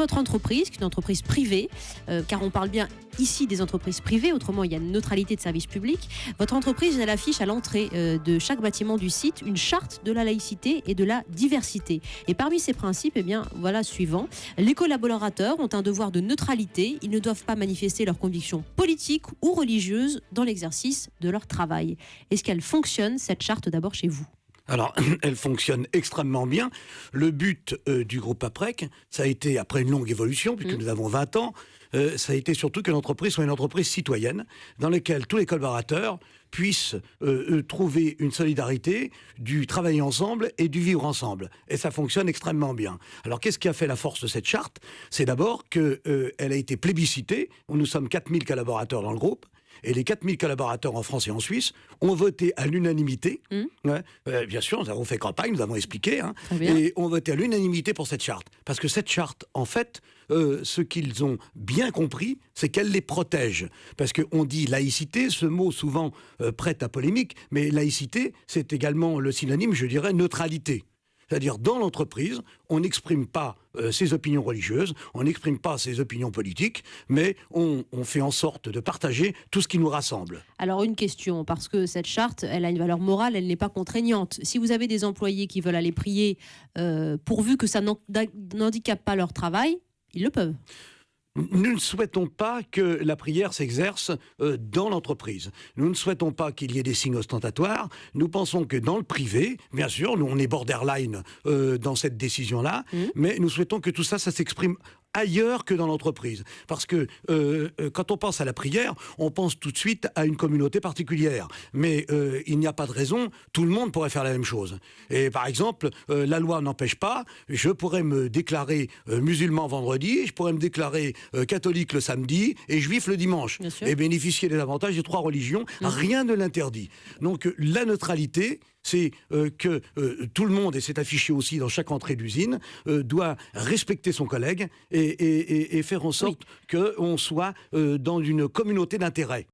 votre entreprise, qui est une entreprise privée, car on parle bien ici des entreprises privées, autrement il y a une neutralité de service public. Votre entreprise, elle affiche à l'entrée de chaque bâtiment du site une charte de la laïcité et de la diversité. Et parmi ces principes, eh bien, voilà suivant. Les collaborateurs ont un devoir de neutralité. Ils ne doivent pas manifester leurs convictions politiques ou religieuses dans l'exercice de leur travail. Est-ce qu'elle fonctionne, cette charte, d'abord chez vous ? Alors, elle fonctionne extrêmement bien. Le but du groupe APREC, ça a été, après une longue évolution, puisque nous avons 20 ans, ça a été surtout que l'entreprise soit une entreprise citoyenne, dans laquelle tous les collaborateurs puissent trouver une solidarité, du travailler ensemble et du vivre ensemble. Et ça fonctionne extrêmement bien. Alors, qu'est-ce qui a fait la force de cette charte ? C'est d'abord qu'elle a été plébiscitée. Nous sommes 4000 collaborateurs dans le groupe. Et les 4000 collaborateurs en France et en Suisse ont voté à l'unanimité. Bien sûr, nous avons fait campagne, nous avons expliqué. Et ont voté à l'unanimité pour cette charte. Parce que cette charte, en fait, ce qu'ils ont bien compris, c'est qu'elle les protège. Parce qu'on dit laïcité, ce mot souvent prête à polémique, mais laïcité, c'est également le synonyme, je dirais, neutralité. C'est-à-dire, dans l'entreprise, on n'exprime pas ses opinions religieuses, on n'exprime pas ses opinions politiques, mais on fait en sorte de partager tout ce qui nous rassemble. Alors, une question, parce que cette charte, elle a une valeur morale, elle n'est pas contraignante. Si vous avez des employés qui veulent aller prier, pourvu que ça n'handicape pas leur travail, ils le peuvent. Nous ne souhaitons pas que la prière s'exerce dans l'entreprise. Nous ne souhaitons pas qu'il y ait des signes ostentatoires. Nous pensons que dans le privé, bien sûr, nous on est borderline dans cette décision-là, mais nous souhaitons que tout ça, ça s'exprime ailleurs que dans l'entreprise. Parce que quand on pense à la prière, on pense tout de suite à une communauté particulière. Mais il n'y a pas de raison, tout le monde pourrait faire la même chose. Et par exemple, la loi n'empêche pas, je pourrais me déclarer musulman vendredi, je pourrais me déclarer catholique le samedi et juif le dimanche. Et bénéficier des avantages des 3 religions, rien ne l'interdit. Donc la neutralité, c'est que tout le monde, et c'est affiché aussi dans chaque entrée d'usine, doit respecter son collègue et faire en sorte qu'on soit dans une communauté d'intérêt.